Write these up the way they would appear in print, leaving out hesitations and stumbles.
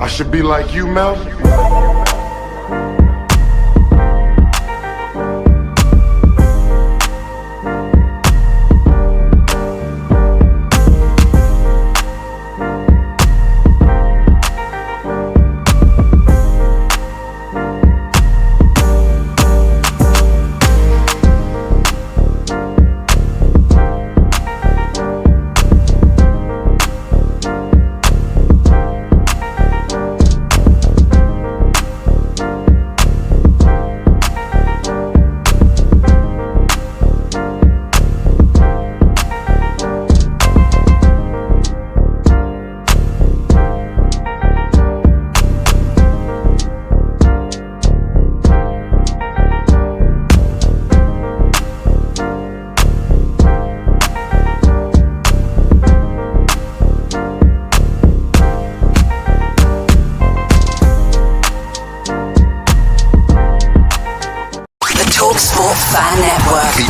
I should be like you, Mel.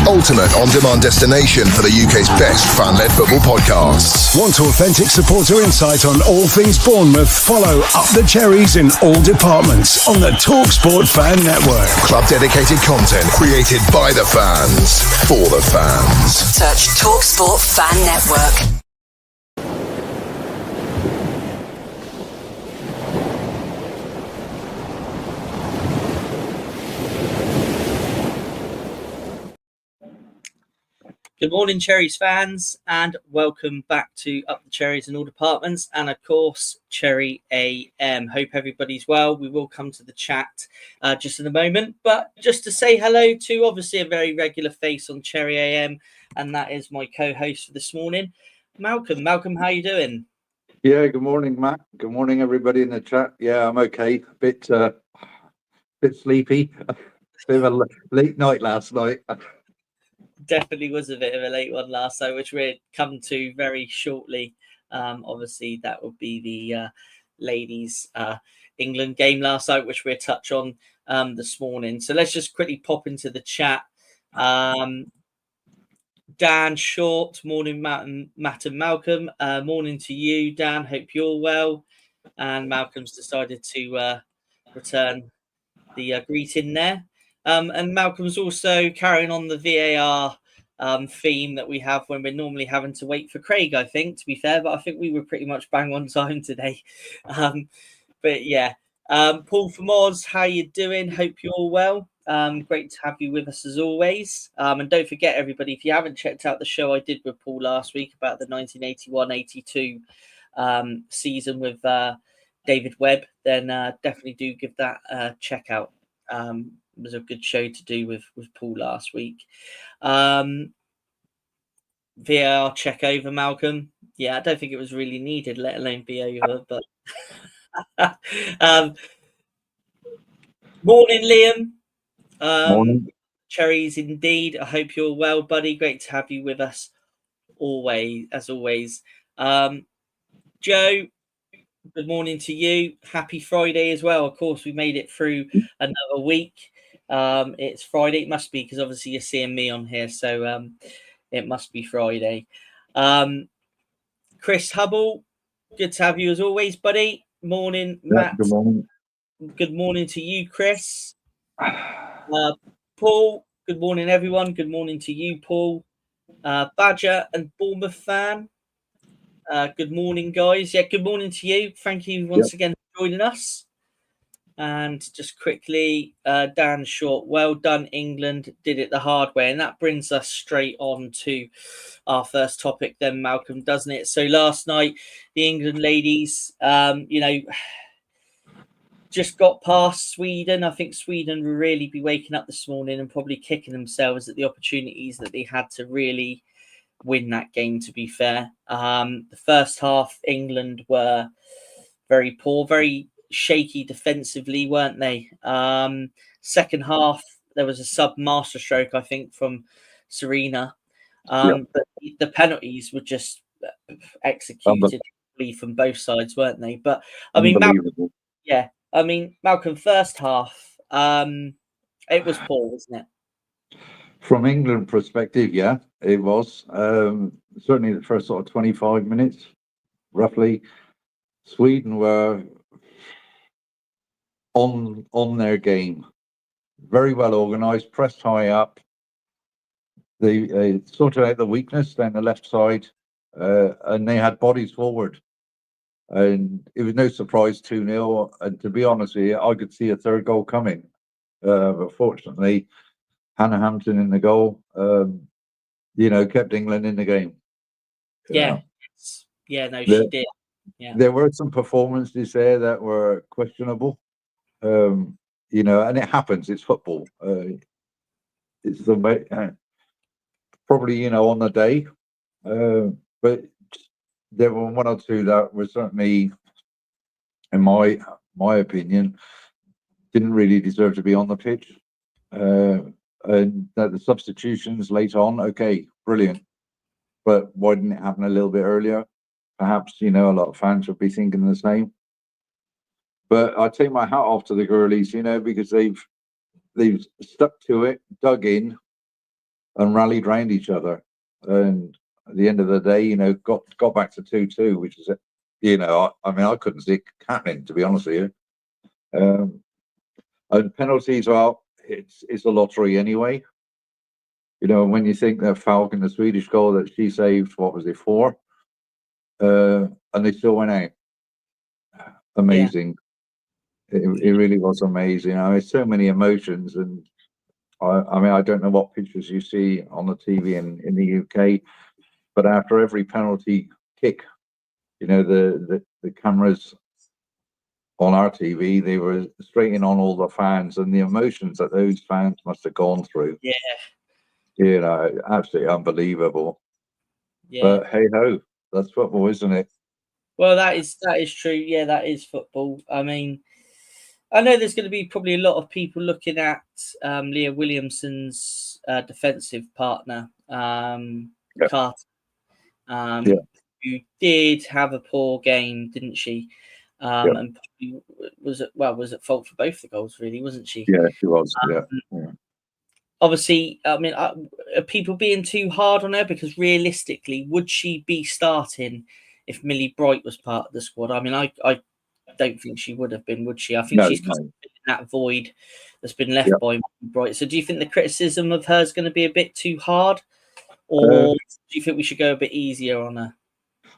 Ultimate on-demand destination for the UK's best fan-led football podcasts. Want authentic supporter insight on all things Bournemouth? Follow Up the Cherries in all departments on the TalkSport Fan Network. Club-dedicated content created by the fans, for the fans. Search TalkSport Fan Network. Good morning, Cherries fans, and welcome back to Up the Cherries in all departments, and of course, Cherry AM. Hope everybody's well. We will come to the chat just in a moment, but just to say hello to obviously a very regular face on Cherry AM, and that is my co-host for this morning, Malcolm. Malcolm, how you doing? Yeah, good morning, Matt. Good morning, everybody in the chat. Yeah, I'm okay. Bit sleepy. Bit of a late night last night. Definitely was a bit of a late one last night, which we'll come to very shortly. Obviously, that would be the ladies' England game last night, which we'll touch on this morning. So let's just quickly pop into the chat. Dan Short, morning, Matt and Malcolm. Morning to you, Dan. Hope you're well. And Malcolm's decided to return the greeting there. And Malcolm's also carrying on the VAR theme that we have when we're normally having to wait for Craig, I think, to be fair. But I think we were pretty much bang on time today. But yeah. Paul from Oz, how you doing? Hope you're all well. Great to have you with us as always. And don't forget, everybody, if you haven't checked out the show I did with Paul last week about the 1981-82 season with David Webb, then definitely do give that a check out. It was a good show to do with Paul last week. VAR check over, Malcolm. Yeah, I don't think it was really needed, let alone be over. But morning, Liam. Morning. Cherries, indeed. I hope you're well, buddy. Great to have you with us always, as always. Joe, good morning to you. Happy Friday as well. Of course, we made it through another week. It's Friday. It must be, because obviously you're seeing me on here, so it must be Friday. Chris Hubble, good to have you as always, buddy. Morning, Matt. Good morning. Good morning to you, Chris. Paul, good morning, everyone. Good morning to you, Paul. Badger and Bournemouth fan. Good morning, guys. Yeah, good morning to you. Thank you once again for joining us. And just quickly, Dan Short, well done, England, did it the hard way. And that brings us straight on to our first topic then, Malcolm, doesn't it? So last night, the England ladies, just got past Sweden. I think Sweden will really be waking up this morning and probably kicking themselves at the opportunities that they had to really win that game, to be fair. The first half, England were very poor, very shaky defensively, weren't they? Second half, there was a sub masterstroke, I think, from Serena. But the penalties were just executed from both sides, weren't they? But I mean, Malcolm, first half, it was poor, wasn't it? From England perspective, yeah, it was. Certainly the first sort of 25 minutes, roughly. Sweden were on their game. Very well organised, pressed high up. They sorted out the weakness down the left side, and they had bodies forward. And it was no surprise 2-0. And to be honest with you, I could see a third goal coming. But fortunately, Hannah Hampton in the goal, kept England in the game. Yeah. No, she did. Yeah. There were some performances there that were questionable. And it happens. It's football. It's the way, probably, on the day. But there were one or two that were certainly, in my opinion, didn't really deserve to be on the pitch. And that the substitutions late on, okay, brilliant. But why didn't it happen a little bit earlier? Perhaps, a lot of fans would be thinking the same. But I take my hat off to the girlies, because they've stuck to it, dug in, and rallied round each other. And at the end of the day, got back to 2-2, which is, I couldn't see it happening, to be honest with you. And penalties, well, it's a lottery anyway. When you think that Falcon, the Swedish goal that she saved, what was it, 4? And they still went out. Amazing. Yeah. It really was amazing. There's so many emotions, and I don't know what pictures you see on the TV in the UK, but after every penalty kick, the cameras on our TV, they were straight in on all the fans, and the emotions that those fans must have gone through. Yeah. Absolutely unbelievable. Yeah. But hey ho, that's football, isn't it? Well, that is true. Yeah, that is football. I mean, I know there's going to be probably a lot of people looking at Leah Williamson's defensive partner, Carter, who did have a poor game, didn't she? And was at fault for both the goals, really, wasn't she? Yeah, she was. Yeah. Obviously, I mean, are people being too hard on her? Because realistically, would she be starting if Millie Bright was part of the squad? I mean, I don't think she would have been, would she? I think she's kind of in that void that's been left by Millie Bright. So do you think the criticism of her is going to be a bit too hard? Or do you think we should go a bit easier on her?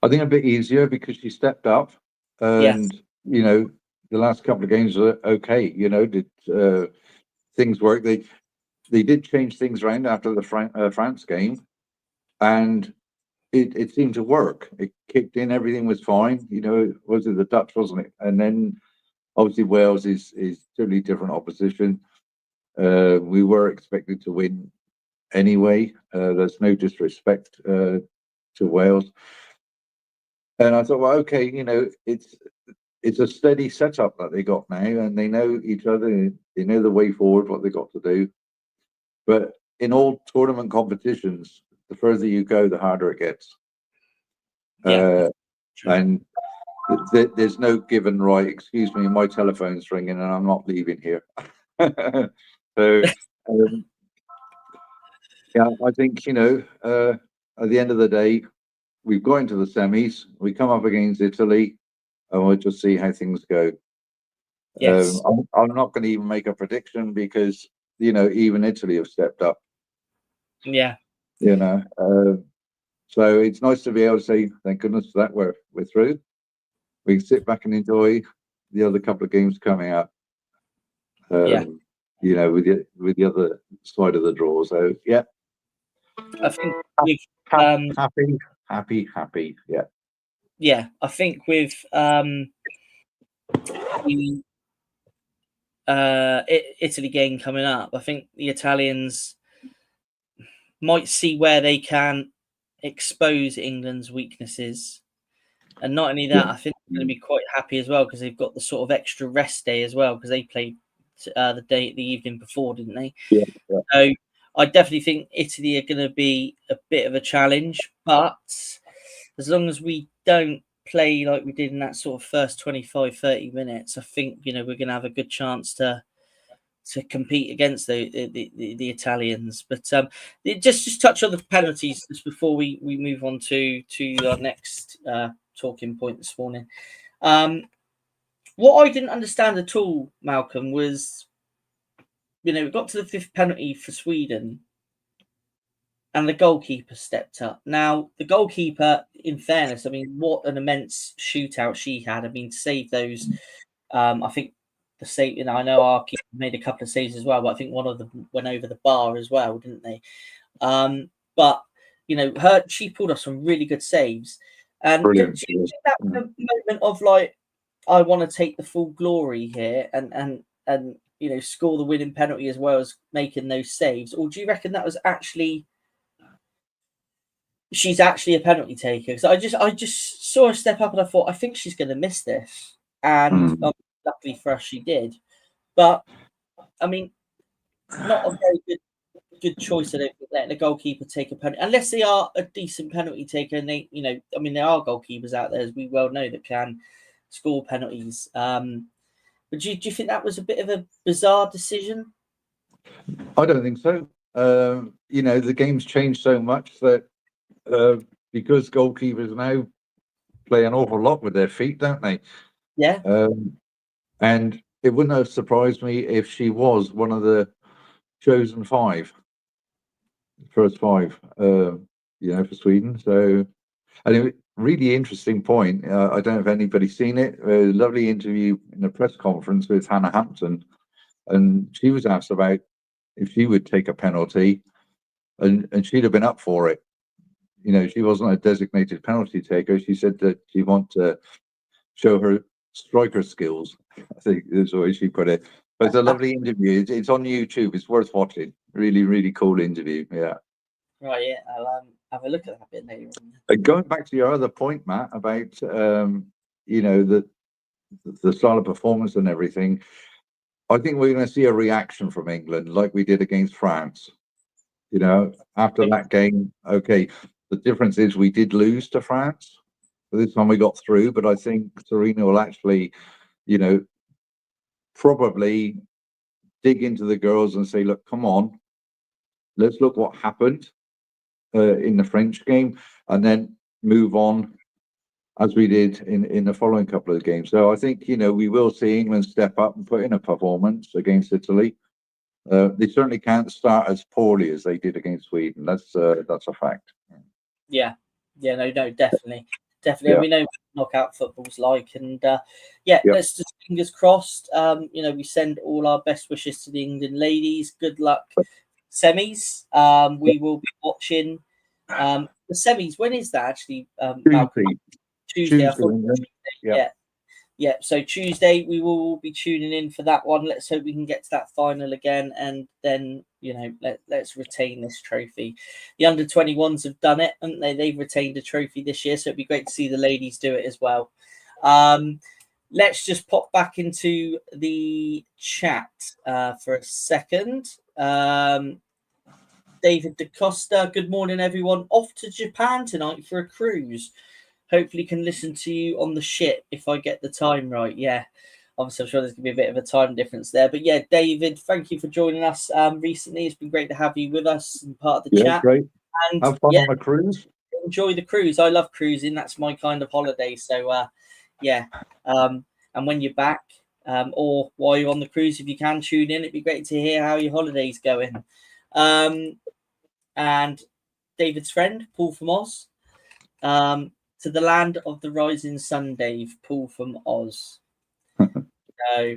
I think a bit easier because she stepped up. And, the last couple of games were okay. Did things work? They did change things around after the France game, and it seemed to work. It kicked in, everything was fine. Was it the Dutch, wasn't it? And then obviously Wales is totally different opposition. We were expected to win anyway. There's no disrespect to Wales. And I thought, well, okay, it's a steady setup that they got now, and they know each other. They know the way forward, what they got to do. But in all tournament competitions, the further you go, the harder it gets. And there's no given right. Excuse me, my telephone's ringing, and I'm not leaving here. So, I think at the end of the day, we've got into the semis. We come up against Italy, and we'll just see how things go. Yes. I'm not going to even make a prediction because even Italy have stepped up. Yeah. So it's nice to be able to say, thank goodness for that we're through. We can sit back and enjoy the other couple of games coming up. With the other side of the draw. So yeah. I think happy. Yeah. Yeah, I think with the Italy game coming up, I think the Italians might see where they can expose England's weaknesses. And not only that, I think they're going to be quite happy as well because they've got the sort of extra rest day as well because they played the evening before, didn't they? Yeah. So I definitely think Italy are going to be a bit of a challenge, but as long as we don't play like we did in that sort of first 25-30 minutes, I think we're going to have a good chance to compete against the Italians. But just touch on the penalties just before we move on to our next talking point this morning. What I didn't understand at all, Malcolm, was, we got to the fifth penalty for Sweden and the goalkeeper stepped up. Now, the goalkeeper, in fairness, I mean, what an immense shootout she had. I mean, to save those, I think the save, I know our keeper made a couple of saves as well, but I think one of them went over the bar as well, didn't they? But, she pulled off some really good saves. And Brilliant. do you think that was a moment of I want to take the full glory here and score the winning penalty as well as making those saves? Or do you reckon that was she's actually a penalty taker? Because I just saw her step up and I thought, I think she's going to miss this. And luckily for us, she did. But, I mean, not a very good choice of letting the goalkeeper take a penalty, unless they are a decent penalty taker. And they, there are goalkeepers out there, as we well know, that can score penalties. But do you think that was a bit of a bizarre decision? I don't think so. The game's changed so much that because goalkeepers now play an awful lot with their feet, don't they? Yeah. And it wouldn't have surprised me if she was one of the chosen first five, for Sweden. So, anyway, really interesting point. I don't know if anybody's seen it. A lovely interview in a press conference with Hannah Hampton, and she was asked about if she would take a penalty, and she'd have been up for it. She wasn't a designated penalty taker. She said that she wanted to show her striker skills. I think is the way she put it. But it's a lovely interview. It's on YouTube. It's worth watching. Really, really cool interview. Yeah. Right. Yeah. I'll have a look at that bit later. Going back to your other point, Matt, about the style of performance and everything, I think we're going to see a reaction from England like we did against France. After that game, okay, the difference is we did lose to France. This time we got through, but I think Serena will actually, probably dig into the girls and say, look, come on, let's look what happened in the French game and then move on as we did in the following couple of games. So I think, we will see England step up and put in a performance against Italy. They certainly can't start as poorly as they did against Sweden. That's a fact. Yeah. No, definitely. Yeah. We know what knockout football's like, and let's just fingers crossed. We send all our best wishes to the England ladies. Good luck, semis. We will be watching the semis. When is that actually? Tuesday. Yeah. So Tuesday we will be tuning in for that one. Let's hope we can get to that final again, and then let's retain this trophy. The under-21s have done it, haven't they? They've retained a trophy this year, so it'd be great to see the ladies do it as well. Let's just pop back into the chat for a second. David DaCosta, good morning, everyone. Off to Japan tonight for a cruise. Hopefully can listen to you on the ship if I get the time right. Yeah, obviously I'm sure there's going to be a bit of a time difference there. But yeah, David, thank you for joining us recently. It's been great to have you with us and part of the chat. Great. And have fun on a cruise. Enjoy the cruise. I love cruising. That's my kind of holiday. So and when you're back or while you're on the cruise, if you can tune in, it'd be great to hear how your holiday's going. And David's friend, Paul from Oz. To the land of the rising sun, Dave, Paul from Oz. So,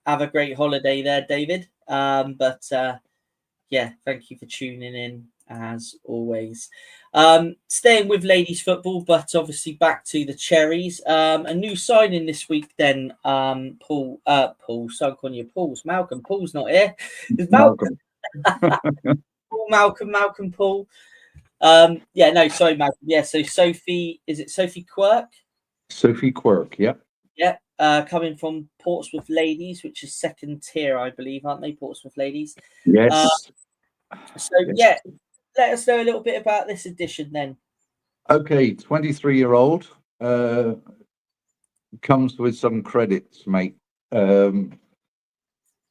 have a great holiday there, David. Thank you for tuning in as always. Staying with ladies football, but obviously back to the Cherries. A new signing this week then, Paul, so I'm calling you Paul's. Malcolm. Paul's not here. It's Malcolm. Malcolm, Paul. Sorry, Malcolm. Yeah, so Sophie, is it Sophie Quirk? Sophie Quirk, yeah. Yeah, coming from Portsmouth Ladies, which is second tier, I believe, aren't they, Portsmouth Ladies? Yes. Let us know a little bit about this edition then. Okay, 23-year-old comes with some credits, mate.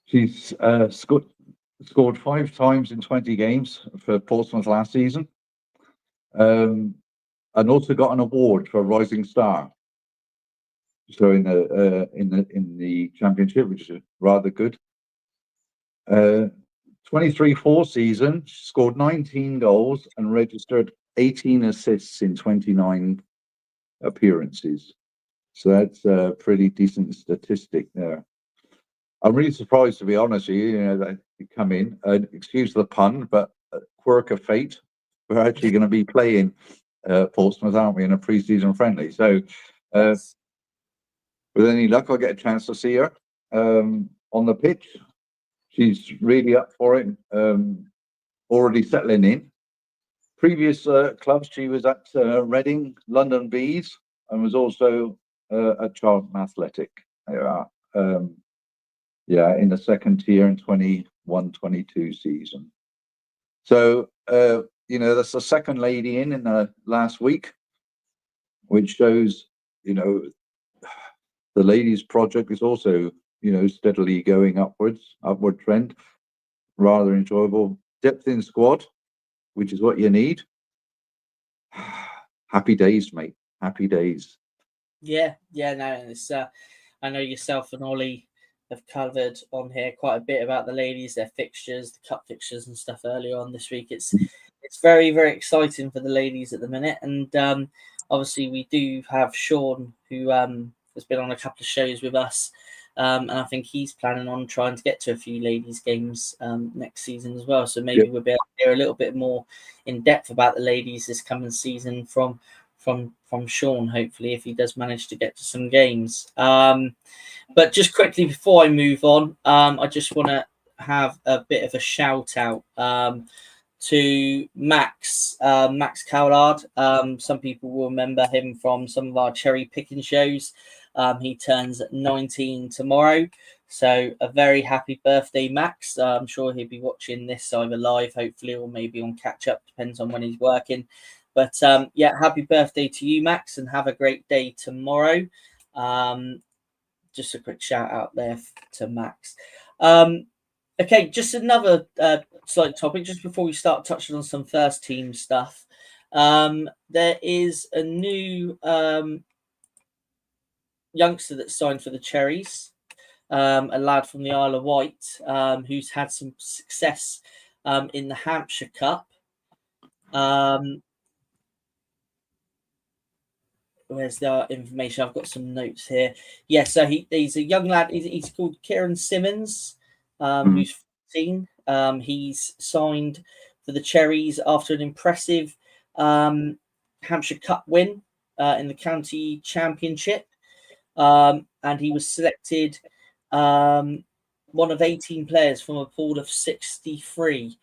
She's scored 5 times in 20 games for Portsmouth last season. And also got an award for Rising Star. So in the championship, which is rather good. 23-4 season, scored 19 goals and registered 18 assists in 29 appearances. So that's a pretty decent statistic there. I'm really surprised, to be honest with you, that you come in, excuse the pun, but quirk of fate, we're actually going to be playing Portsmouth, aren't we, in a pre-season friendly. So with any luck, I'll get a chance to see her on the pitch. She's really up for it, already settling in. Previous clubs, she was at Reading, London Bees, and was also at Charlton Athletic. In the second tier in 21-22 season. So, that's the second lady in the last week, which shows, the ladies' project is also, steadily going upward trend. Rather enjoyable. Depth in squad, which is what you need. Happy days, mate. Happy days. No, it's I know yourself and Ollie have covered on here quite a bit about the ladies, their fixtures, the cup fixtures and stuff earlier on this week. It's very, very exciting for the ladies at the minute. And obviously we do have Sean, who has been on a couple of shows with us. And I think he's planning on trying to get to a few ladies' games next season as well. So maybe we'll be able to hear a little bit more in depth about the ladies this coming season from Sean, hopefully, if he does manage to get to some games. But just quickly before I move on, I just want to have a bit of a shout out to Max Cowlard. Some people will remember him from some of our cherry picking shows. He turns 19 tomorrow. So a very happy birthday, Max. I'm sure he'll be watching this either live, hopefully, or maybe on catch up, depends on when he's working. But happy birthday to you, Max, and have a great day tomorrow. Just a quick shout out there to Max. Okay, just another slight topic, just before we start touching on some first team stuff. There is a new youngster that's signed for the Cherries, a lad from the Isle of Wight, who's had some success in the Hampshire Cup. Where's the information? I've got some notes here. Yeah, so he's a young lad. He's called Kieran Simmons, who's 14. He's signed for the Cherries after an impressive Hampshire Cup win in the county championship. And he was selected one of 18 players from a pool of 63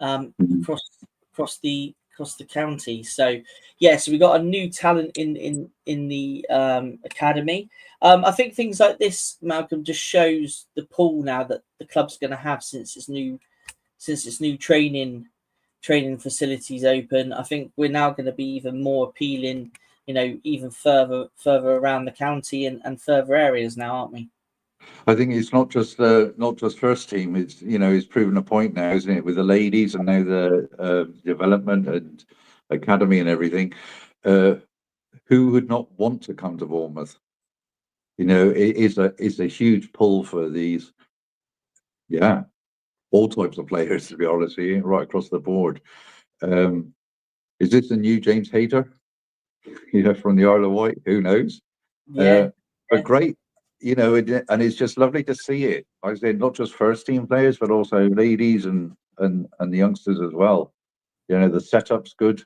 across the county. So so we got a new talent in the academy. I think things like this, Malcolm, just shows the pool now that the club's going to have since its new training facilities open. I think we're now going to be even more appealing, even further around the county and further areas now, aren't we? I think it's not just first team. It's it's proven a point now, isn't it, with the ladies and now the development and academy and everything. Who would not want to come to Bournemouth? It is a huge pull for these. Yeah, all types of players, to be honest with you, right across the board. Is this the new James Hayter? From the Isle of Wight. Who knows? But great. And it's just lovely to see it. Like I said, not just first team players, but also ladies and the youngsters as well. The setup's good,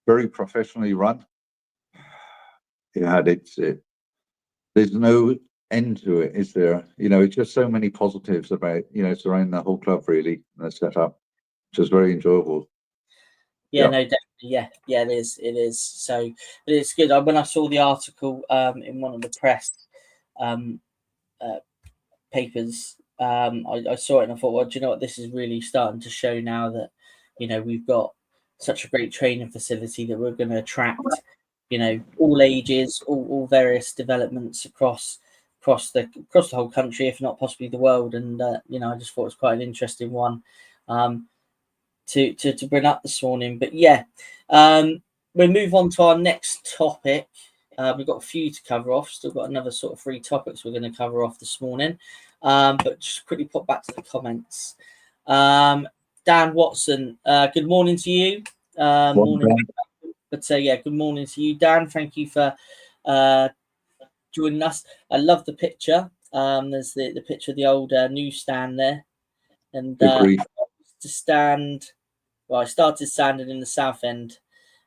very professionally run. There's no end to it, is there? It's just so many positives about surrounding the whole club, really, and the setup, which is very enjoyable. No, definitely. Yeah, it is. So it's good. When I saw the article in one of the press papers, I saw it and I thought, well, do you know what? This is really starting to show now that we've got such a great training facility that we're going to attract all ages, all various developments across the whole country, if not possibly the world. And I just thought it was quite an interesting one to bring up this morning. But we'll move on to our next topic. We've got a few to cover off. Still got another sort of 3 topics we're going to cover off this morning. But just quickly pop back to the comments. Dan Watson, good morning to you. Morning. But yeah, good morning to you, Dan. Thank you for joining us. I love the picture. There's the picture of the old newsstand there. And to stand, well, I started standing in the south end.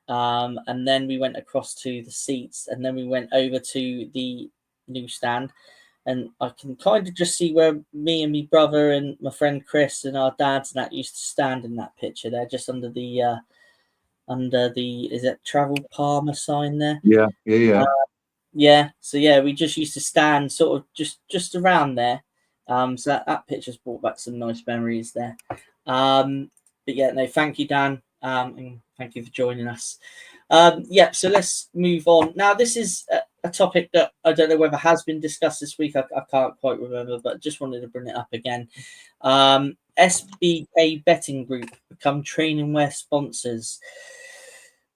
And then we went across to the seats, and then we went over to the newsstand. And I can kind of just see where me and my brother and my friend Chris and our dads and that used to stand in that picture there, just under the is it Travel Palmer sign there? Yeah. Yeah. So yeah, we just used to stand sort of just around there. So that picture's brought back some nice memories there. But yeah, no, thank you, Dan. And thank you for joining us. So let's move on. Now, this is a topic that I don't know whether has been discussed this week. I can't quite remember, but just wanted to bring it up again. SBK Betting Group become training wear sponsors.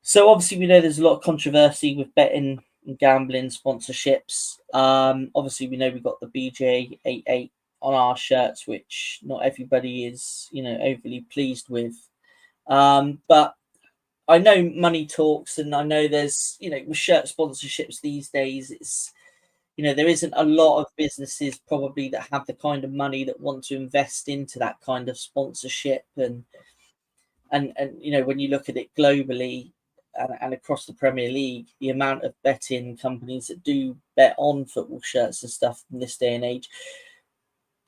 So obviously we know there's a lot of controversy with betting and gambling sponsorships. Obviously we know we've got the BJ88 on our shirts, which not everybody is, overly pleased with. But I know money talks, and I know there's, with shirt sponsorships these days, it's, there isn't a lot of businesses probably that have the kind of money that want to invest into that kind of sponsorship. And when you look at it globally and across the Premier League, the amount of betting companies that do bet on football shirts and stuff in this day and age,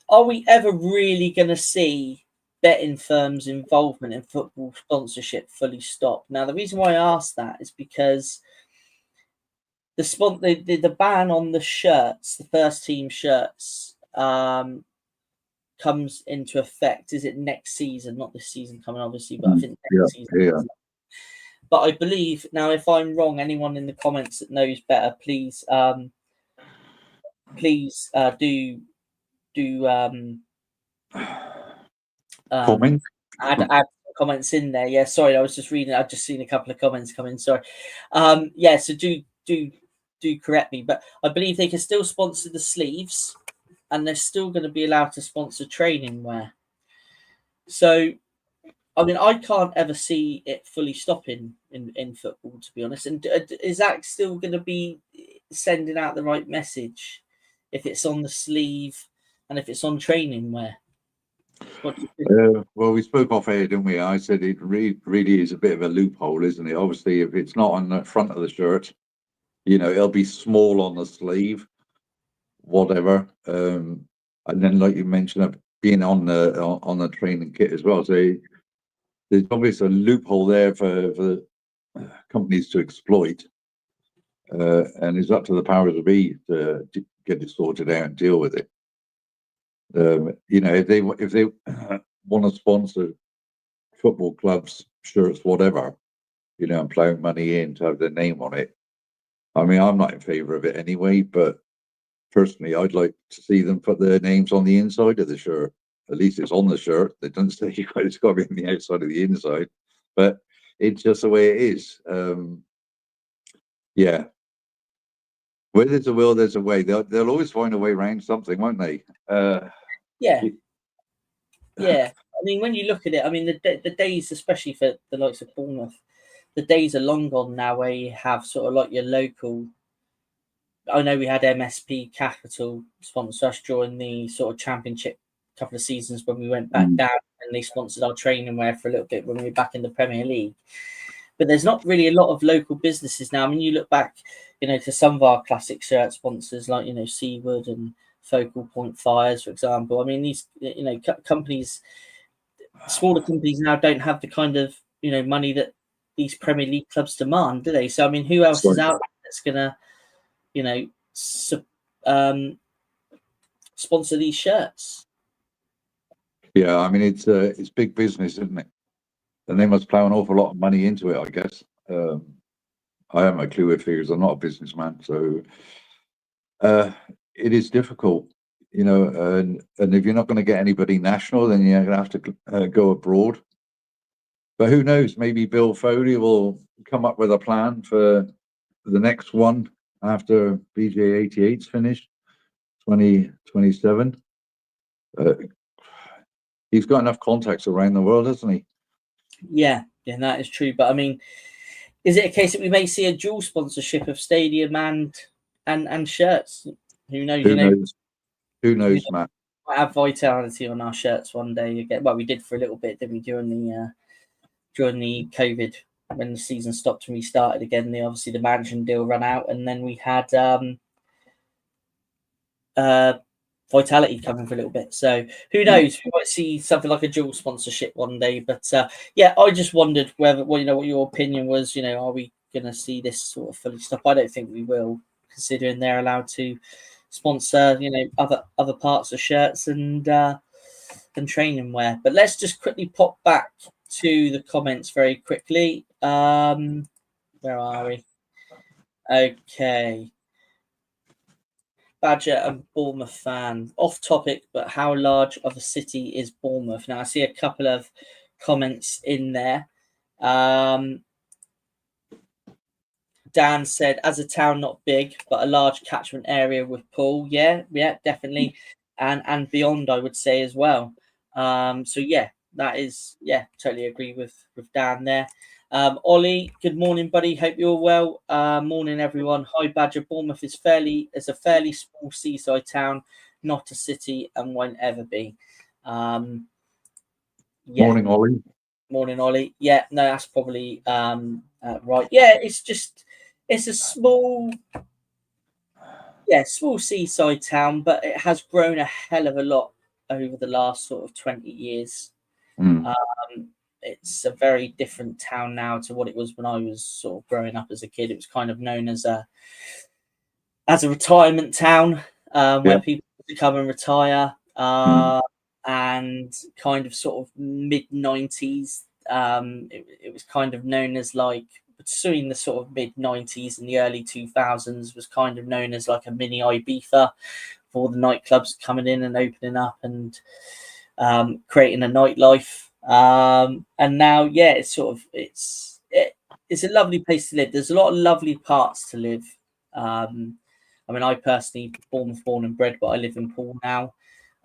are we ever really going to see betting firms' involvement in football sponsorship fully stop? Now, the reason why I ask that is because the ban on the shirts, the first team shirts, comes into effect. Is it next season? Not this season coming, obviously, but I think next season. Yeah. But I believe, now, if I'm wrong, anyone in the comments that knows better, please Comment? add comments in there. Yeah, sorry, I was just reading. I've just seen a couple of comments come in. Sorry. So do correct me, but I believe they can still sponsor the sleeves, and they're still going to be allowed to sponsor training wear. So, I mean, I can't ever see it fully stopping in football, to be honest. And is that still going to be sending out the right message if it's on the sleeve and if it's on training wear? Well, we spoke off air, didn't we? I said it really is a bit of a loophole, isn't it? Obviously, if it's not on the front of the shirt, it'll be small on the sleeve, whatever. And then, like you mentioned, being on the training kit as well. So there's obviously a loophole there for companies to exploit, and it's up to the powers that be to get it sorted out and deal with it. If they want to sponsor football clubs, shirts, whatever, and plowing money in to have their name on it. I mean, I'm not in favour of it anyway, but personally, I'd like to see them put their names on the inside of the shirt. At least it's on the shirt. They don't say it's got to be on the outside of the inside, but it's just the way it is. Yeah. Where there's a will, there's a way. They'll always find a way around something, won't they? Yeah. I mean, when you look at it, I mean, the days, especially for the likes of Bournemouth, the days are long gone now where you have sort of like your local. I know we had MSP Capital sponsor us during the sort of championship couple of seasons when we went back down, and they sponsored our training wear for a little bit when we were back in the Premier League. But there's not really a lot of local businesses now. I mean, you look back, to some of our classic shirt sponsors like, Seawood and Focal Point Fires, for example. I mean, these, companies, smaller companies now don't have the kind of, money that these Premier League clubs demand, do they? So, I mean, who else is out there that's going to, sponsor these shirts? Yeah, I mean, it's big business, isn't it? And they must plow an awful lot of money into it, I guess. I haven't a clue with figures. I'm not a businessman, so it is difficult, and if you're not going to get anybody national, then you're going to have to go abroad. But who knows? Maybe Bill Foley will come up with a plan for the next one, after BJ88's finished, 2027. He's got enough contacts around the world, hasn't he? Yeah, that is true. But I mean, is it a case that we may see a dual sponsorship of stadium and shirts? Who knows? Who knows? Who knows, Matt? Might have Vitality on our shirts one day again. Well, we did for a little bit, didn't we, during the COVID, when the season stopped and restarted again. Obviously the management deal ran out, and then we had Vitality coming for a little bit. So who knows? We might see something like a dual sponsorship one day. But yeah, I just wondered whether, well, what your opinion was. Are we going to see this sort of fully stop? I don't think we will, considering they're allowed to sponsor other parts of shirts and training wear. But let's just quickly pop back to the comments very quickly. Where are we? Okay. Badger and Bournemouth fan. Off topic, but how large of a city is Bournemouth? Now, I see a couple of comments in there. Dan said, as a town, not big, but a large catchment area with pool. Yeah, definitely. And beyond, I would say as well. So, yeah, that is, totally agree with Dan there. Ollie, good morning, buddy. Hope you're well. Morning, everyone. Hi, Badger. Bournemouth is a fairly small seaside town, not a city, and won't ever be. Morning, Ollie. Morning, Ollie. Yeah, no, that's probably right. Yeah, it's a small seaside town, but it has grown a hell of a lot over the last sort of 20 years. It's a very different town now to what it was when I was sort of growing up as a kid. It was kind of known as a retirement town, where people would come and retire, and kind of sort of mid-90s. It was kind of known as like, between the sort of mid-90s and the early 2000s, was kind of known as like a mini Ibiza, for all the nightclubs coming in and opening up and creating a nightlife. And now, it's a lovely place to live. There's a lot of lovely parts to live. I mean, I personally, Bournemouth born and bred, but I live in Poole now.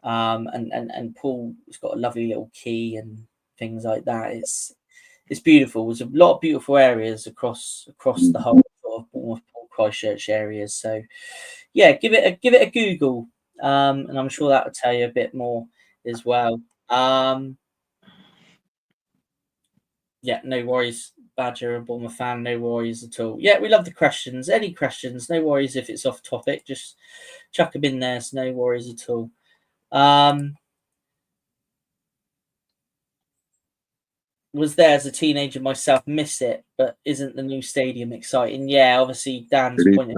And Poole has got a lovely little quay and things like that. It's beautiful. There's a lot of beautiful areas across the whole sort of Bournemouth, Poole, Christchurch areas. So yeah, give it a Google, and I'm sure that will tell you a bit more as well. Yeah, no worries, Badger and Bournemouth fan, no worries at all. Yeah, we love the questions. Any questions, no worries if it's off topic, just chuck them in there, so no worries at all. Was there as a teenager myself, miss it, but isn't the new stadium exciting? Yeah, obviously Dan's point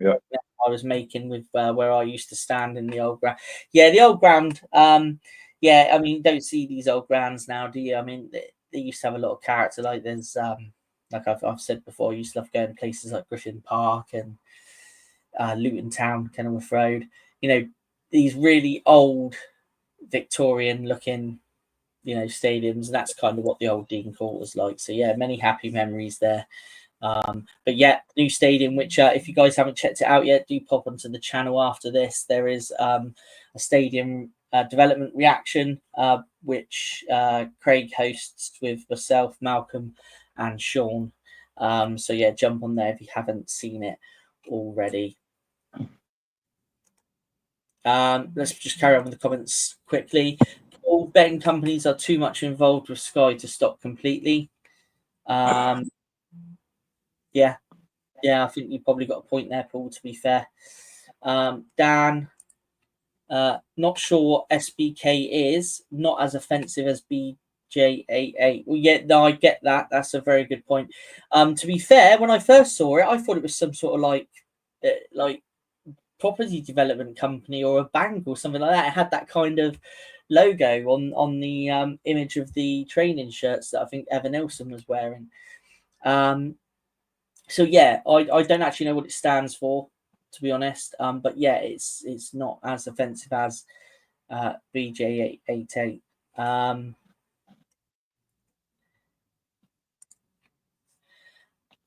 I was making with where I used to stand in the old ground. Yeah, the old ground. Yeah, I mean, you don't see these old grounds now, do you? I mean, they used to have a lot of character. Like there's, like I've said before, I used to love going places like Griffin Park and Luton Town, Kenilworth Road. These really old Victorian-looking, stadiums, and that's kind of what the old Dean Court was like. So yeah, many happy memories there. But yeah, new stadium, which if you guys haven't checked it out yet, do pop onto the channel after this. There is a stadium development reaction, which Craig hosts with myself, Malcolm, and Sean. So yeah, jump on there if you haven't seen it already. Let's just carry on with the comments quickly. All betting companies are too much involved with Sky to stop completely. Yeah, I think you probably got a point there, Paul, to be fair. Dan, not sure what SBK is, not as offensive as BJ88. Well, yeah, no, I get that. That's a very good point. To be fair, when I first saw it, I thought it was some sort of like property development company or a bank or something like that. It had that kind of logo on the image of the training shirts that I think Evan Nelson was wearing. So yeah, I don't actually know what it stands for, to be honest. But yeah, it's not as offensive as BJ88.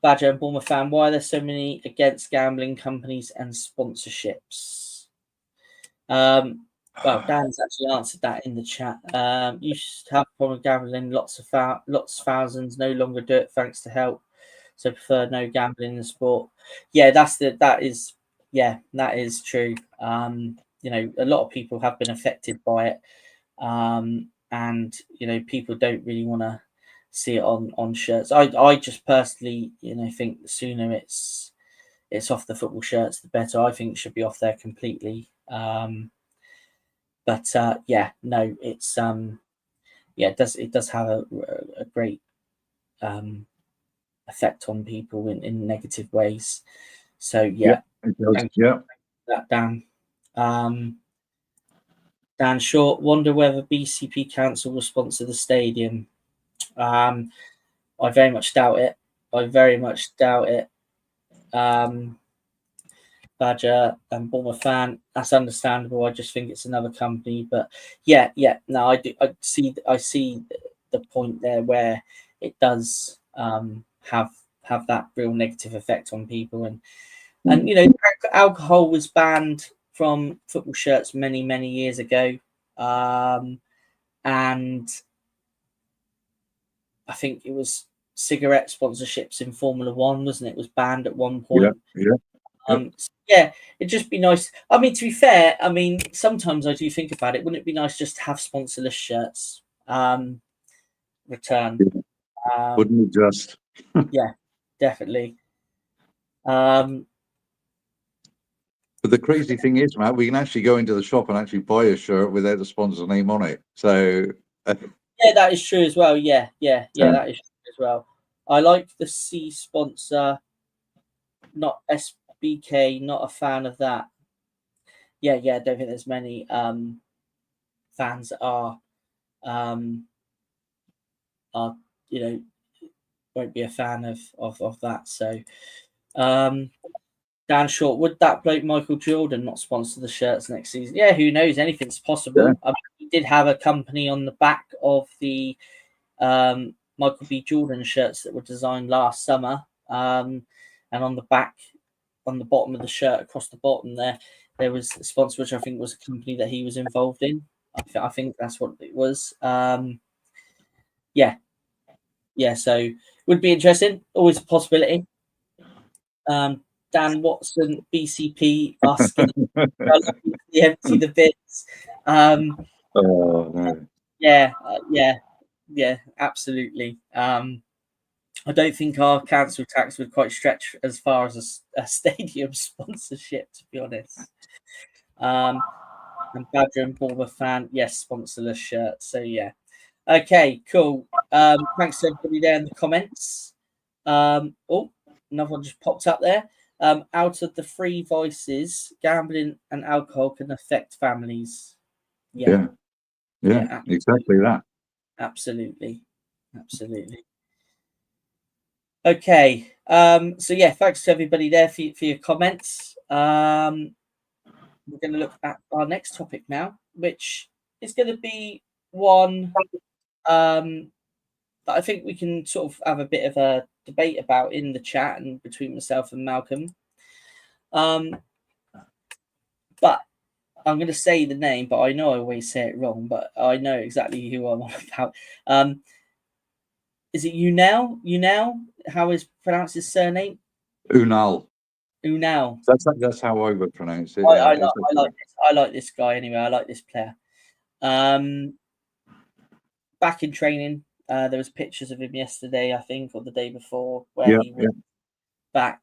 Badger and Bournemouth fan, why are there so many against gambling companies and sponsorships? Well, Dan's actually answered that in the chat. You should have a problem with gambling. Lots of thousands no longer do it thanks to help. So prefer no gambling in the sport. Yeah, that is true. You know, a lot of people have been affected by it. And you know, people don't really want to see it on shirts. I just personally, you know, think the sooner it's off the football shirts, the better. I think it should be off there completely. But yeah, no, it's yeah, it does have a great effect on people in negative ways. So yeah, it does. thank you for that, Dan. Dan Short, wonder whether BCP Council will sponsor the stadium. I very much doubt it. Badger and Bournemouth fan, that's understandable. I just think it's another company, but yeah, no, I do. I see the point there where it does have that real negative effect on people, and you know, alcohol was banned from football shirts many years ago, and I think it was cigarette sponsorships in Formula One, wasn't it? Was banned at one point. Yeah, it'd just be nice. I mean, to be fair, I mean, sometimes I do think about it. Wouldn't it be nice just to have sponsorless shirts return? Wouldn't it just? Yeah, definitely. But the crazy thing is, Matt, we can actually go into the shop and actually buy a shirt without the sponsor name on it. So yeah, that is true as well. Yeah, that is true as well. I like the C sponsor, not SBK. Not a fan of that. Yeah, I don't think there's many fans that are you know, won't be a fan of that. So Dan Short, would that bloke Michael Jordan not sponsor the shirts next season? Yeah, who knows? Anything's possible. Yeah. I mean, we did have a company on the back of the Michael B. Jordan shirts that were designed last summer, and on the back, on the bottom of the shirt, across the bottom there was a sponsor, which I think was a company that he was involved in. I think that's what it was. Yeah, so would be interesting. Always a possibility. Dan Watson, BCP, asking to empty the bins. no. Yeah, absolutely. I don't think our council tax would quite stretch as far as a stadium sponsorship, to be honest. And Badger and Bournemouth fan, yes, sponsorless shirt. So yeah. Okay, cool. Thanks to everybody there in the comments. Oh, another one just popped up there. Out of the three voices, gambling and alcohol can affect families. Yeah, exactly that. Absolutely. Okay. So yeah, thanks to everybody there for your comments. We're going to look at our next topic now, which is going to be one that I think we can sort of have a bit of a debate about in the chat and between myself and Malcolm. But I'm going to say the name, but I know I always say it wrong, but I know exactly who I'm on about. Is it Unal? How is pronounced his surname? Unal. That's how I would pronounce it. I like this guy anyway. I like this player. Back in training, there was pictures of him yesterday, I think, or the day before, where he was back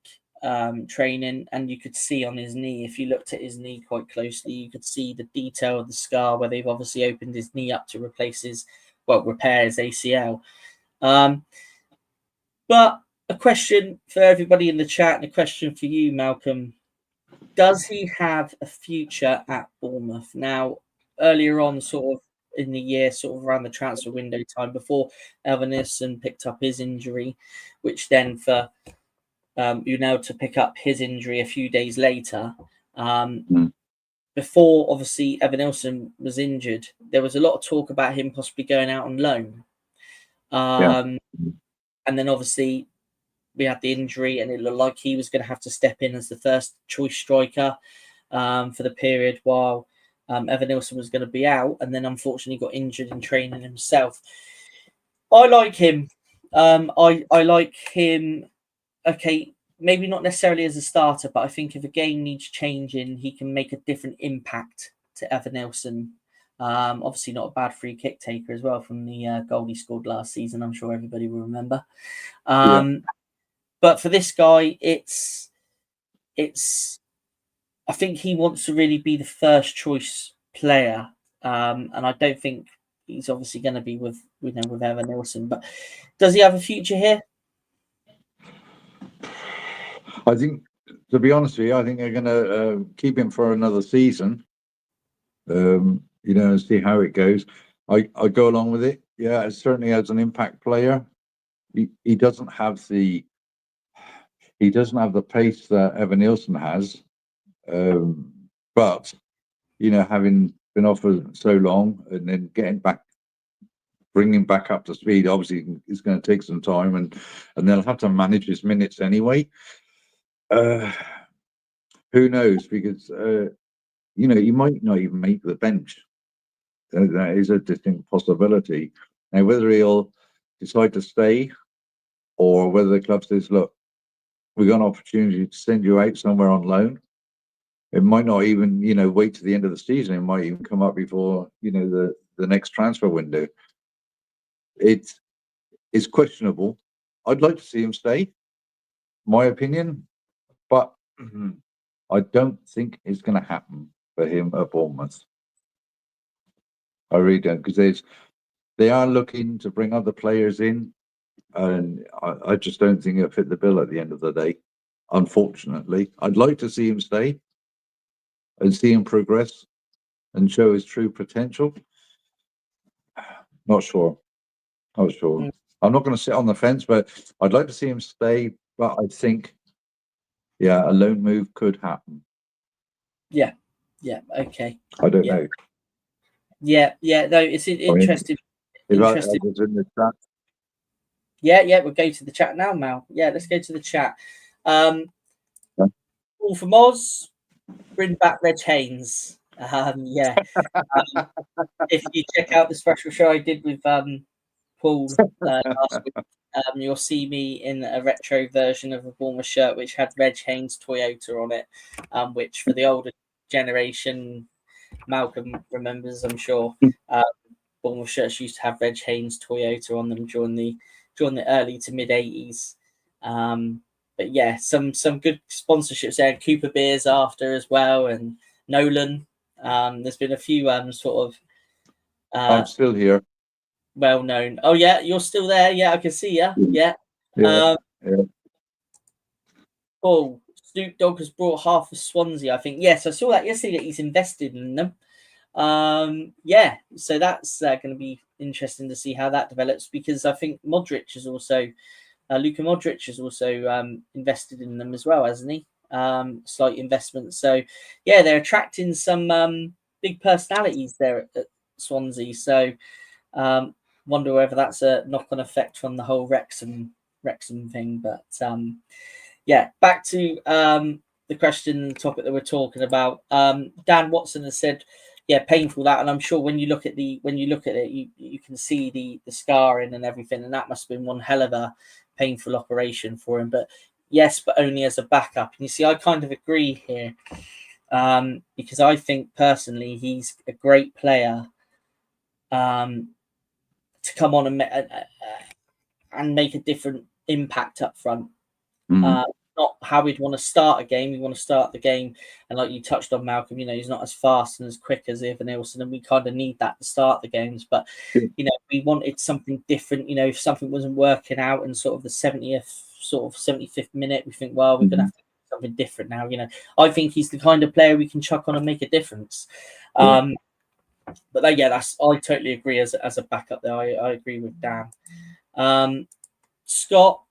training, and you could see on his knee, if you looked at his knee quite closely, you could see the detail of the scar where they've obviously opened his knee up to repair his ACL. But a question for everybody in the chat, and a question for you, Malcolm. Does he have a future at Bournemouth? Now, earlier on, sort of in the year, sort of around the transfer window time, before Enes picked up his injury, which then for Unal to pick up his injury a few days later, before obviously Enes was injured, there was a lot of talk about him possibly going out on loan. And then obviously we had the injury, and it looked like he was going to have to step in as the first choice striker for the period while Evan Nilsson was going to be out, and then unfortunately got injured in training himself. I like him. I like him. Okay, maybe not necessarily as a starter, but I think if a game needs changing, he can make a different impact to Evan Nilsson. Obviously not a bad free kick taker as well from the goal he scored last season. I'm sure everybody will remember. But for this guy, it's. I think he wants to really be the first choice player, and I don't think he's obviously going to be with Evan Nilsson. But does he have a future here? I think, to be honest with you, I think they're going to keep him for another season. And see how it goes. I go along with it. Yeah, certainly as an impact player, he doesn't have the pace that Evan Nilsson has. But having been off for so long and then bringing back up to speed, obviously it's going to take some time, and they'll have to manage his minutes anyway. Who knows? Because he might not even make the bench. That is a distinct possibility. Now, whether he'll decide to stay or whether the club says, "Look, we've got an opportunity to send you out somewhere on loan." It might not even, wait to the end of the season. It might even come up before, the next transfer window. It's questionable. I'd like to see him stay, my opinion, but I don't think it's going to happen for him at Bournemouth. I really don't, because they are looking to bring other players in, and I just don't think it'll fit the bill at the end of the day. Unfortunately, I'd like to see him stay and see him progress and show his true potential. Not sure. I'm not going to sit on the fence, but I'd like to see him stay. But I think, a loan move could happen. Yeah. Okay. I don't know. Yeah. No, it's interesting. Interesting. In the chat. Yeah. We'll go to the chat now, Mal. Yeah, let's go to the chat. All from Oz. Bring back Reg Haynes. If you check out the special show I did with Paul last week, you'll see me in a retro version of a Bournemouth shirt which had Reg Haynes Toyota on it, which for the older generation, Malcolm remembers, I'm sure. Bournemouth shirts used to have Reg Haynes Toyota on them during the early to mid 80s. But yeah, some good sponsorships there. Cooper Beers after as well, and Nolan. There's been a few sort of. I'm still here. Well known. Oh yeah, you're still there. Yeah, I can see you. Yeah. Paul, Snoop Dogg has brought half of Swansea, I think. Yes, I saw that yesterday that he's invested in them. So that's going to be interesting to see how that develops, because I think Modric is also. Luka Modric has also invested in them as well, hasn't he? Slight investment. So, yeah, they're attracting some big personalities there at Swansea. So, wonder whether that's a knock-on effect from the whole Wrexham thing. But, back to the question and the topic that we're talking about. Dan Watson has said, painful that, and I'm sure when you look at it, you can see the scarring and everything, and that must have been one hell of a painful operation for him. But yes, but only as a backup. And you see, I kind of agree here, because I think personally he's a great player to come on and make a different impact up front. Not how we'd want to start a game. We want to start the game, and like you touched on, Malcolm, he's not as fast and as quick as Evan Nilsson, and we kind of need that to start the games. But we wanted something different. If something wasn't working out in sort of the 75th minute, we think, well, we're going to have to do something different now. I think he's the kind of player we can chuck on and make a difference. But I totally agree as a backup there. I agree with Dan. Scott,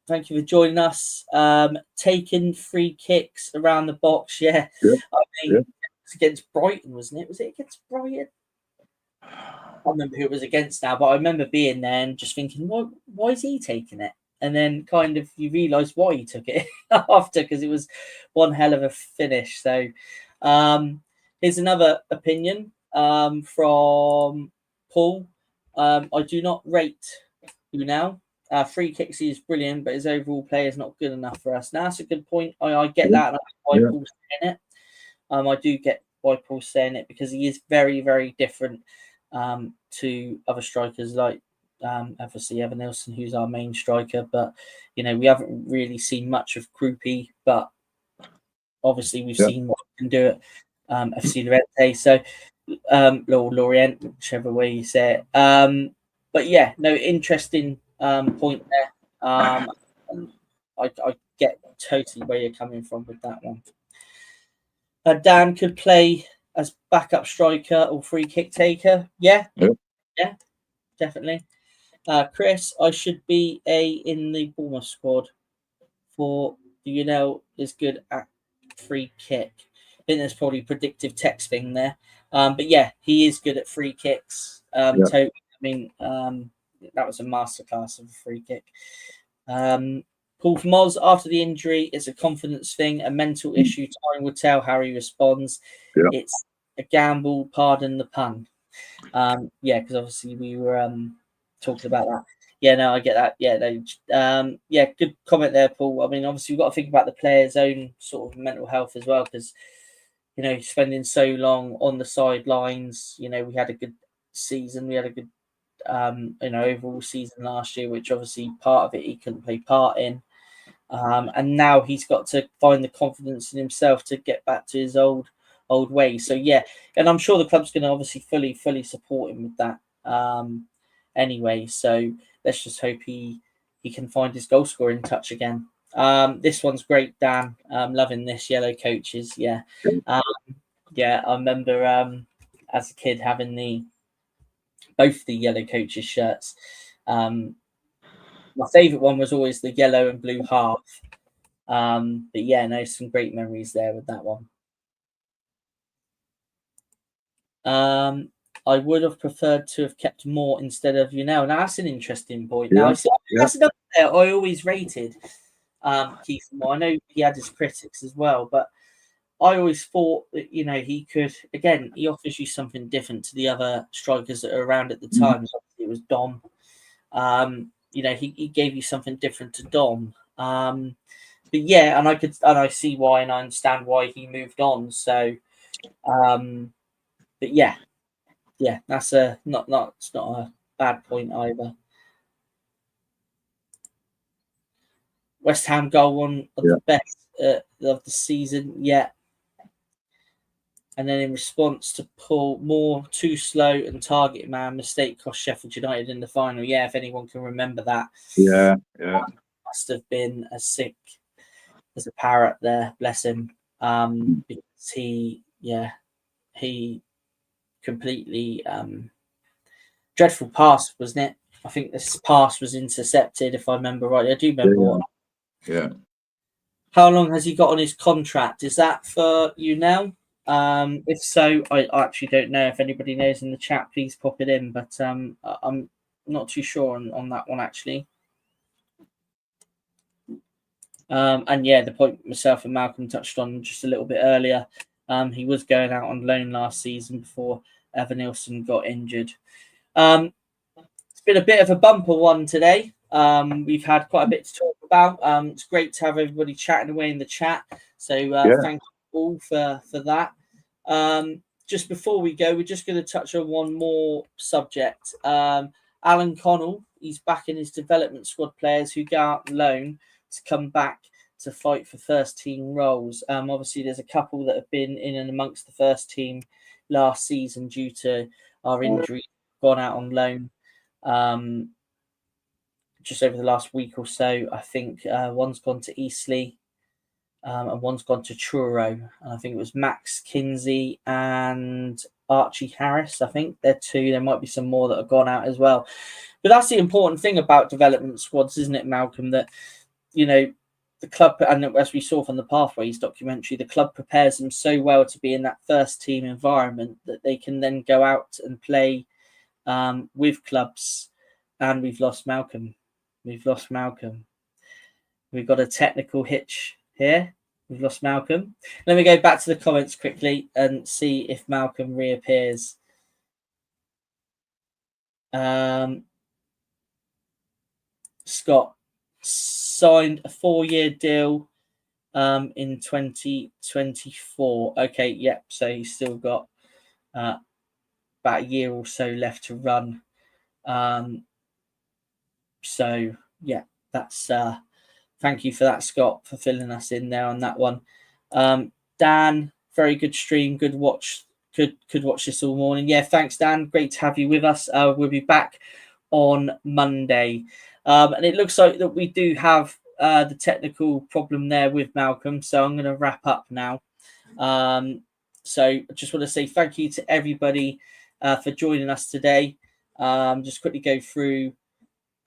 thank you for joining us. Taking free kicks around the box. It was against Brighton, wasn't it? Was it against Brighton? I can't remember who it was against now, but I remember being there and just thinking, why is he taking it? and then kind of you realise why he took it after, because it was one hell of a finish. So here's another opinion from Paul. I do not rate Unal. Free kicks he is brilliant, but his overall play is not good enough for us. Now that's a good point. I get that, and I get why Paul's saying it. I do get why Paul's saying it, because he is very, very different to other strikers like obviously Evan Nilsson, who's our main striker. But we haven't really seen much of Groupie, but obviously we've seen what he can do at FC Lorente. So Lorient, whichever way you say it. But yeah, no, interesting point there. I get totally where you're coming from with that one. Dan could play as backup striker or free kick taker. Yeah, definitely. Chris, I should be in the Bournemouth squad for is good at free kick. I think there's probably predictive text thing there. But yeah, he is good at free kicks. Totally. I mean, that was a masterclass of a free kick. Paul from Oz, after the injury, it's a confidence thing, a mental issue. Time will tell how he responds. It's a gamble, pardon the pun. Because obviously we were talking about that. Yeah, no, I get that. Yeah, good comment there, Paul. I mean, obviously we've got to think about the player's own sort of mental health as well, because spending so long on the sidelines. We had a good season. We had a good overall season last year, which obviously part of it he couldn't play part in. And now he's got to find the confidence in himself to get back to his old ways. So yeah, and I'm sure the club's going to obviously fully support him with that. Anyway, so let's just hope he can find his goal scoring touch again. This one's great, Dan. Loving this. Yellow coaches. Yeah. I remember as a kid having both the yellow coaches shirts. My favourite one was always the yellow and blue half. But yeah, no, some great memories there with that one. I would have preferred to have kept more instead of Now that's an interesting point. That's another player I always rated. Keith Moore. I know he had his critics as well, but I always thought that he could. Again, he offers you something different to the other strikers that are around at the time. So it was Dom. He gave you something different to Dom. But yeah, and I see why, and I understand why he moved on. So, but yeah, that's it's not a bad point either. West Ham goal, one of the best of the season yet. And then in response to Paul, Moore too slow and target man mistake cost Sheffield United in the final. Yeah, if anyone can remember that. Yeah. Must have been as sick as a parrot there, bless him. Because he completely dreadful pass, wasn't it? I think this pass was intercepted, if I remember right. I do remember. Yeah. How long has he got on his contract? Is that for now? If so, I actually don't know. If anybody knows in the chat, please pop it in. But I'm not too sure on that one actually. And yeah, the point myself and Malcolm touched on just a little bit earlier. He was going out on loan last season before Evan Nilsson got injured. It's been a bit of a bumper one today. We've had quite a bit to talk about. It's great to have everybody chatting away in the chat. So thank you all for that. Just before we go, we're just going to touch on one more subject. Alan Connell, he's backing his development squad players who go out on loan to come back to fight for first team roles. Obviously, there's a couple that have been in and amongst the first team last season due to our injury, gone out on loan. Just over the last week or so, I think one's gone to Eastleigh and one's gone to Truro. And I think it was Max Kinsey and Archie Harris. I think they're two. There might be some more that have gone out as well. But that's the important thing about development squads, isn't it, Malcolm? That, the club, and as we saw from the Pathways documentary, the club prepares them so well to be in that first team environment that they can then go out and play with clubs. And we've lost Malcolm. We've got a technical hitch here. We've lost Malcolm. Let me go back to the comments quickly and see if Malcolm reappears. Scott signed a 4-year deal in 2024. Okay, yep. So he's still got about a year or so left to run. So yeah, that's thank you for that, Scott, for filling us in there on that one. Dan, very good stream, good watch. Could watch this all morning. Yeah, thanks, Dan. Great to have you with us. We'll be back on Monday. And it looks like that we do have the technical problem there with Malcolm. So I'm going to wrap up now. So I just want to say thank you to everybody for joining us today. Just quickly go through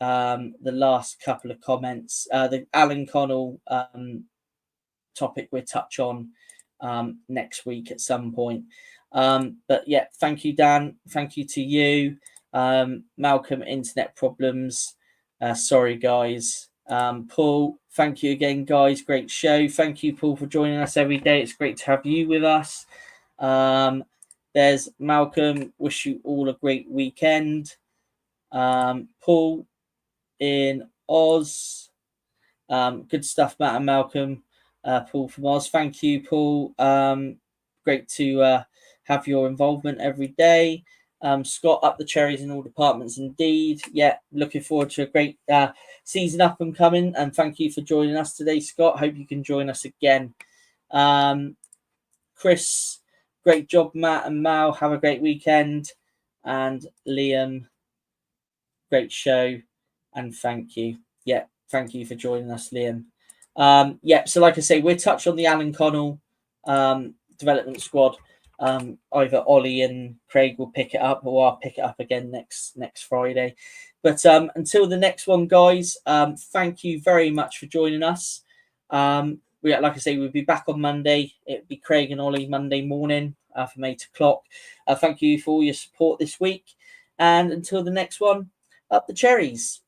the last couple of comments. The Alan Connell topic we'll touch on next week at some point. But yeah, thank you, Dan. Thank you to you. Malcolm, internet problems. Sorry, guys. Paul, thank you again, guys. Great show. Thank you, Paul, for joining us every day. It's great to have you with us. There's Malcolm. Wish you all a great weekend. Paul in Oz. Good stuff, Matt and Malcolm. Paul from Oz. Thank you, Paul. Great to have your involvement every day. Scott, up the cherries in all departments indeed. Yeah, looking forward to a great season up and coming. And thank you for joining us today, Scott. Hope you can join us again. Chris, great job, Matt and Mal. Have a great weekend. And Liam, great show. And thank you. Yeah, thank you for joining us, Liam. Yeah, so like I say, we'll touch on the Alan Connell development squad. Either Ollie and Craig will pick it up, or I'll pick it up again next Friday. But until the next one, guys, thank you very much for joining us. Like I say, we'll be back on Monday. It'll be Craig and Ollie Monday morning from 8 o'clock. Thank you for all your support this week. And until the next one, up the cherries.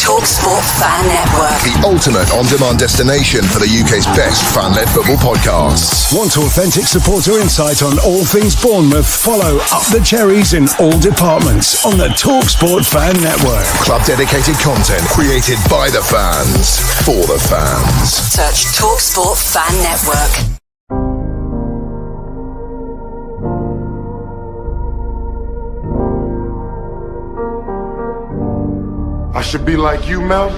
TalkSport Fan Network. The ultimate on-demand destination for the UK's best fan-led football podcasts. Want authentic supporter insight on all things Bournemouth? Follow Up the Cherries in all departments on the TalkSport Fan Network. Club-dedicated content created by the fans, for the fans. Search TalkSport Fan Network. I should be like you, Mel.